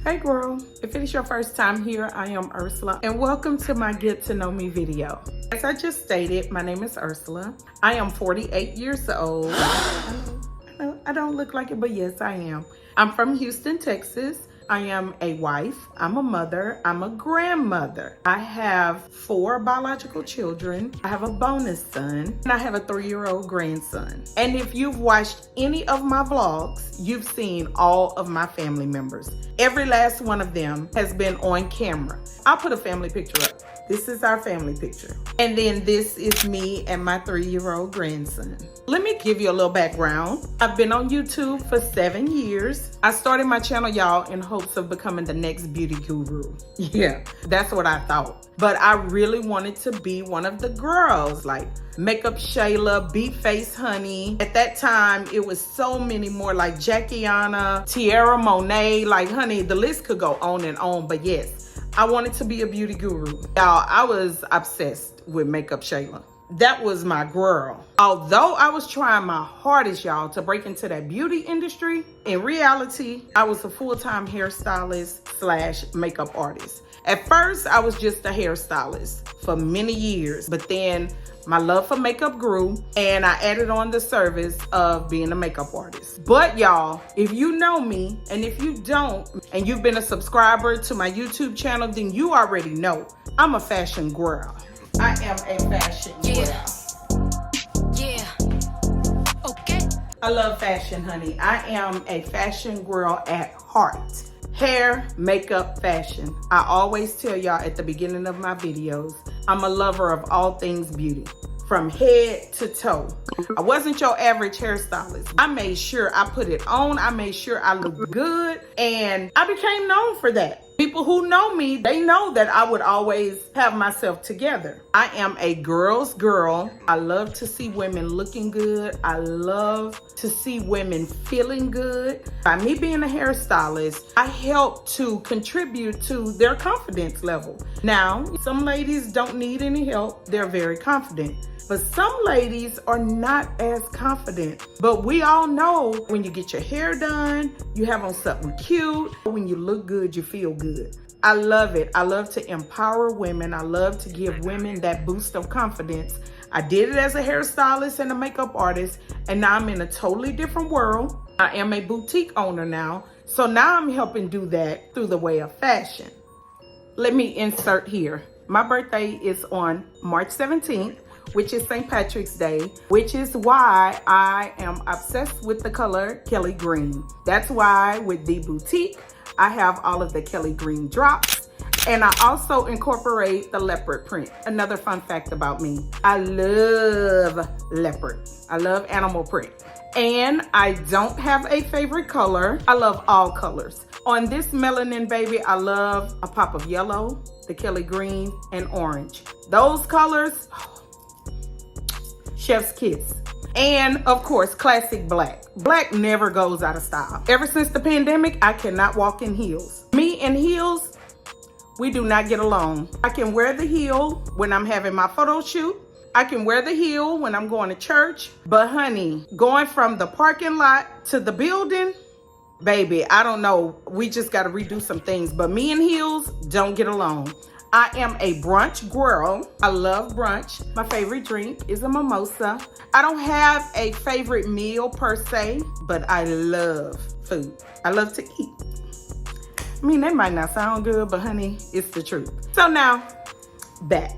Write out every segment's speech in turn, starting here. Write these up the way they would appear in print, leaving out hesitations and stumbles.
Hey girl, if it is your first time here, I am Ursula and welcome to my Get to Know Me video. As I just stated, my name is Ursula. I am 48 years old. I don't look like it, but yes, I am. I'm from Houston, Texas. I am a wife, I'm a mother, I'm a grandmother. I have 4 biological children. I have a bonus son, and I have a 3-year-old grandson. And if you've watched any of my vlogs, you've seen all of my family members. Every last one of them has been on camera. I'll put a family picture up. This is our family picture. And then this is me and my 3-year-old grandson. Let me give you a little background. I've been on YouTube for 7 years. I started my channel, y'all, in hopes of becoming the next beauty guru. Yeah, that's what I thought. But I really wanted to be one of the girls, like Makeup Shayla, Beat Face Honey. At that time, it was so many more, like Jackiana, Tierra Monet, like honey, the list could go on and on, but yes. I wanted to be a beauty guru. Y'all, I was obsessed with Makeup Shayla. That was my girl. Although I was trying my hardest, y'all, to break into that beauty industry, in reality, I was a full-time hairstylist / makeup artist. At first, I was just a hairstylist for many years, but then my love for makeup grew and I added on the service of being a makeup artist. But y'all, if you know me, and if you don't, and you've been a subscriber to my YouTube channel, then you already know I'm a fashion girl. I am a fashion girl. Yeah. Okay. I love fashion, honey. I am a fashion girl at heart. Hair, makeup, fashion. I always tell y'all at the beginning of my videos, I'm a lover of all things beauty, from head to toe. I wasn't your average hairstylist. I made sure I put it on. I made sure I looked good, and I became known for that. People who know me, they know that I would always have myself together. I am a girl's girl. I love to see women looking good. I love to see women feeling good. By me being a hairstylist, I help to contribute to their confidence level. Now, some ladies don't need any help. They're very confident. But some ladies are not as confident. But we all know when you get your hair done, you have on something cute. When you look good, you feel good. I love it. I love to empower women. I love to give women that boost of confidence. I did it as a hairstylist and a makeup artist, and now I'm in a totally different world. I am a boutique owner now. So now I'm helping do that through the way of fashion. Let me insert here. My birthday is on March 17th. Which is St. Patrick's Day, which is why I am obsessed with the color Kelly Green. That's why with the boutique, I have all of the Kelly Green drops, and I also incorporate the leopard print. Another fun fact about me, I love leopard. I love animal print. And I don't have a favorite color. I love all colors. On this melanin baby, I love a pop of yellow, the Kelly Green, and orange. Those colors, chef's kiss. And of course, classic black. Black never goes out of style. Ever since the pandemic, I cannot walk in heels. Me and heels, we do not get along. I can wear the heel when I'm having my photo shoot. I can wear the heel when I'm going to church. But honey, going from the parking lot to the building, baby, I don't know. We just got to redo some things. But me and heels don't get along. I am a brunch girl. I love brunch. My favorite drink is a mimosa. I don't have a favorite meal per se, but I love food. I love to eat. I mean, that might not sound good, but honey, it's the truth. So now, back.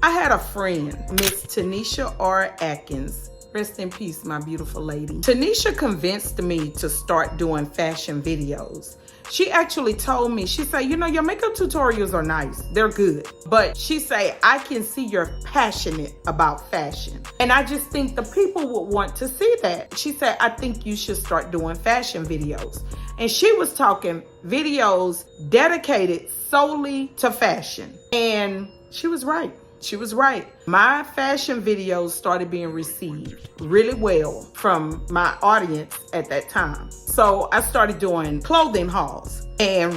I had a friend, Miss Tanisha R. Atkins. Rest in peace, my beautiful lady. Tanisha convinced me to start doing fashion videos. She actually told me, she said, you know, your makeup tutorials are nice. They're good. But she said, I can see you're passionate about fashion. And I just think the people would want to see that. She said, I think you should start doing fashion videos. And she was talking videos dedicated solely to fashion. And she was right. She was right. My fashion videos started being received really well from my audience at that time. So I started doing clothing hauls and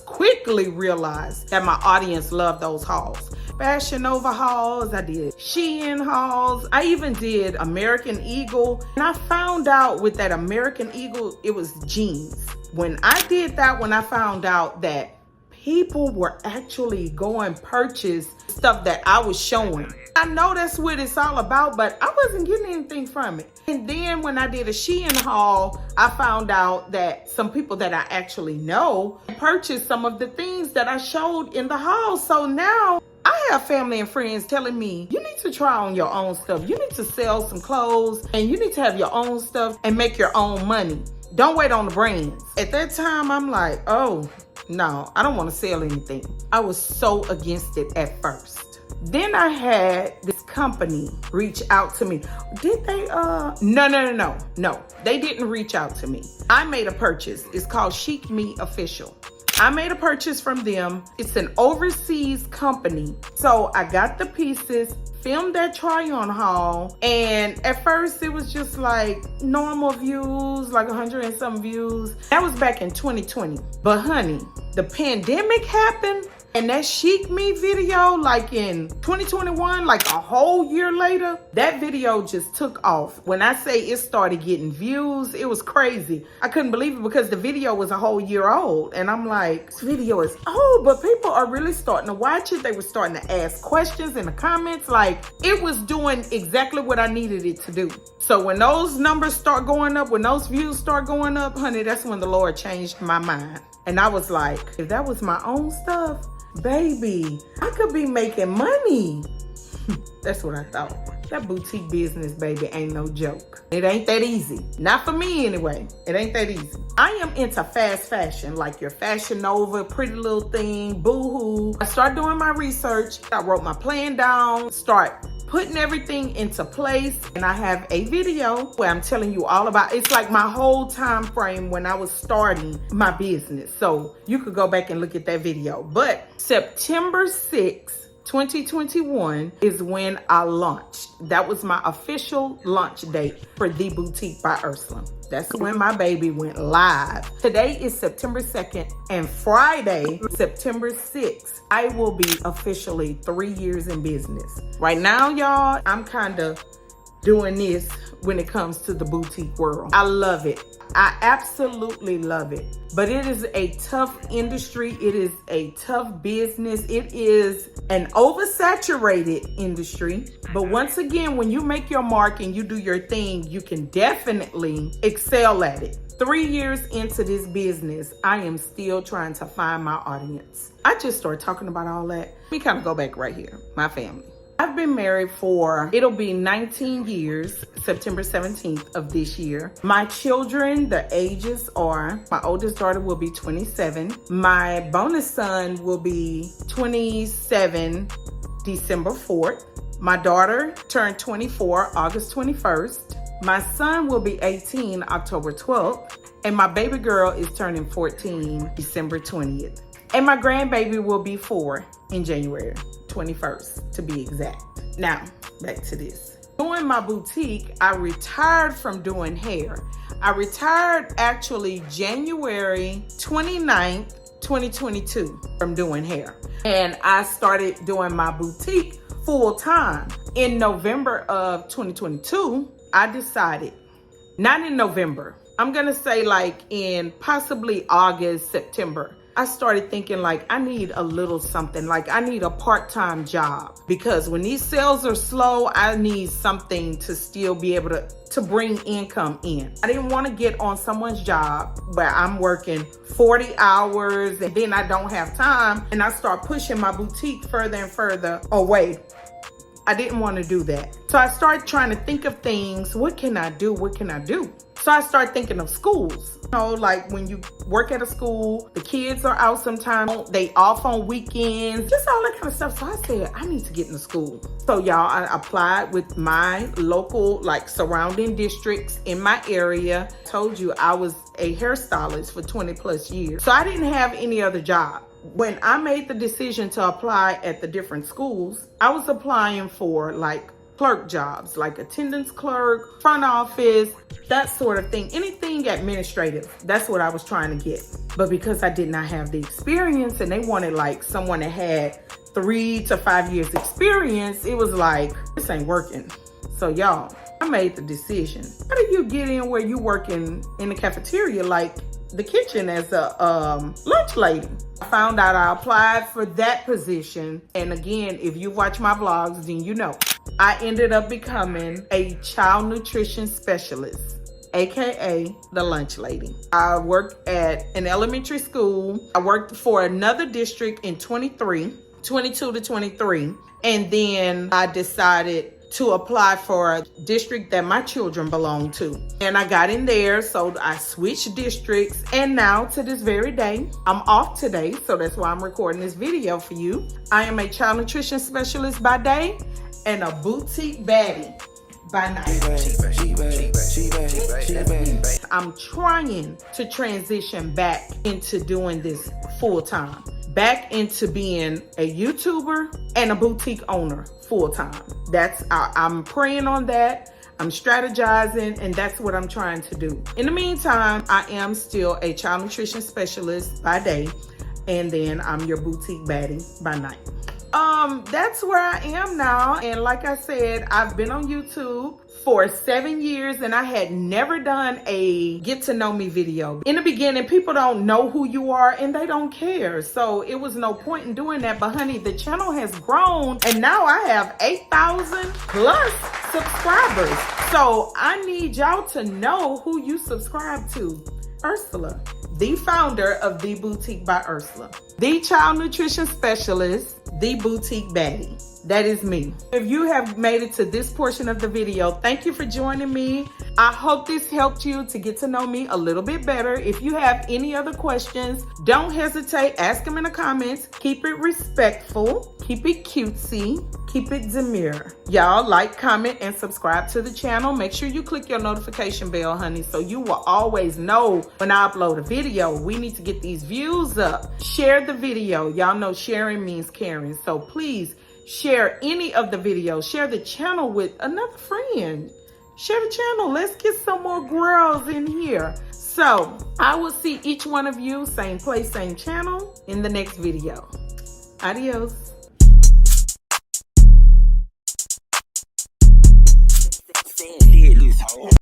quickly realized that my audience loved those hauls. Fashion Nova hauls, I did Shein hauls, I even did American Eagle. And I found out with that American Eagle, it was jeans. When I did that, when I found out that people were actually going purchase stuff that I was showing. I know that's what it's all about, but I wasn't getting anything from it. And then when I did a Shein haul, I found out that some people that I actually know purchased some of the things that I showed in the haul. So now I have family and friends telling me, you need to try on your own stuff. You need to sell some clothes and you need to have your own stuff and make your own money. Don't wait on the brands. At that time, I'm like, oh, no, I don't want to sell anything. I was so against it at first. Then I had this company reach out to me. Did they, No, they didn't reach out to me. I made a purchase. It's called Chic Me Official. I made a purchase from them. It's an overseas company. So I got the pieces, filmed that try on haul. And at first it was just like normal views, like 100 and some views. That was back in 2020. But honey, the pandemic happened. And that Chic Me video, like in 2021, like a whole year later, that video just took off. When I say it started getting views, it was crazy. I couldn't believe it because the video was a whole year old. And I'm like, this video is old, but people are really starting to watch it. They were starting to ask questions in the comments. Like, it was doing exactly what I needed it to do. So when those numbers start going up, when those views start going up, honey, that's when the Lord changed my mind. And I was like, if that was my own stuff, baby, I could be making money. That's what I thought. That boutique business, baby, ain't no joke. It ain't that easy. Not for me anyway. It ain't that easy. I am into fast fashion, like your Fashion Nova, Pretty Little Thing, Boohoo. I started doing my research. I wrote my plan down, start putting everything into place, and I have a video where I'm telling you all about, it's like my whole time frame when I was starting my business. So you could go back and look at that video. But September 6th, 2021 is when I launched. That was my official launch date for The Boutique by Ursula. That's when my baby went live. Today is September 2nd, and Friday, September 6th, I will be officially 3 years in business. Right now, y'all, I'm kind of doing this when it comes to the boutique world. I love it. I absolutely love it. But it is a tough industry. It is a tough business. It is an oversaturated industry. But once again, when you make your mark and you do your thing, you can definitely excel at it. 3 years into this business, I am still trying to find my audience. I just started talking about all that. Let me kind of go back right here. My family. I've been married for, it'll be 19 years, September 17th of this year. My children, the ages are, my oldest daughter will be 27. My bonus son will be 27, December 4th. My daughter turned 24, August 21st. My son will be 18, October 12th. And my baby girl is turning 14, December 20th. And my grandbaby will be 4 in January 21st, to be exact. Now, back to this. Doing my boutique, I retired from doing hair. I retired actually January 29th, 2022 from doing hair. And I started doing my boutique full time. In November of 2022, I decided, not in November, I'm gonna say like in possibly August, September, I started thinking like I need a little something, like I need a part-time job, because when these sales are slow, I need something to still be able to bring income in. I didn't want to get on someone's job where I'm working 40 hours and then I don't have time and I start pushing my boutique further and further away. I didn't want to do that. So I started trying to think of things. What can I do? What can I do? So I started thinking of schools. You know, like when you work at a school, the kids are out sometimes, they off on weekends, just all that kind of stuff. So I said, I need to get into school. So y'all, I applied with my local, like surrounding districts in my area. I told you I was a hairstylist for 20 plus years. So I didn't have any other job. When I made the decision to apply at the different schools, I was applying for like clerk jobs, like attendance clerk, front office, that sort of thing. Anything administrative, that's what I was trying to get. But because I did not have the experience and they wanted like someone that had 3 to 5 years experience, it was like, this ain't working. So y'all, I made the decision. How do you get in where you working in the cafeteria? Like the kitchen as a lunch lady. I found out I applied for that position. And again, if you watch my vlogs, then you know. I ended up becoming a child nutrition specialist, AKA the lunch lady. I worked at an elementary school. I worked for another district in 22 to 23. And then I decided to apply for a district that my children belong to. And I got in there, so I switched districts. And now to this very day, I'm off today, so that's why I'm recording this video for you. I am a child nutrition specialist by day and a boutique baddie by night. I'm trying to transition back into doing this full time. Back into being a YouTuber and a boutique owner full time. I'm praying on that. I'm strategizing, and that's what I'm trying to do. In the meantime, I am still a child nutrition specialist by day, and then I'm your boutique baddie by night. That's where I am now. And like I said, I've been on YouTube for 7 years and I had never done a get to know me video. In the beginning, people don't know who you are and they don't care. So it was no point in doing that. But honey, the channel has grown and now I have 8,000 plus subscribers. So I need y'all to know who you subscribe to. Ursula, the founder of The Boutique by Ursula, the child nutrition specialist, the boutique baddie. That is me. If you have made it to this portion of the video, thank you for joining me. I hope this helped you to get to know me a little bit better. If you have any other questions, don't hesitate. Ask them in the comments. Keep it respectful. Keep it cutesy. Keep it demure. Y'all like, comment, and subscribe to the channel. Make sure you click your notification bell, honey, so you will always know when I upload a video. We need to get these views up. Share the video. Y'all know sharing means caring. So please share any of the videos. Share the channel with another friend. Share the channel. Let's get some more girls in here. So I will see each one of you, same place, same channel, in the next video. Adios.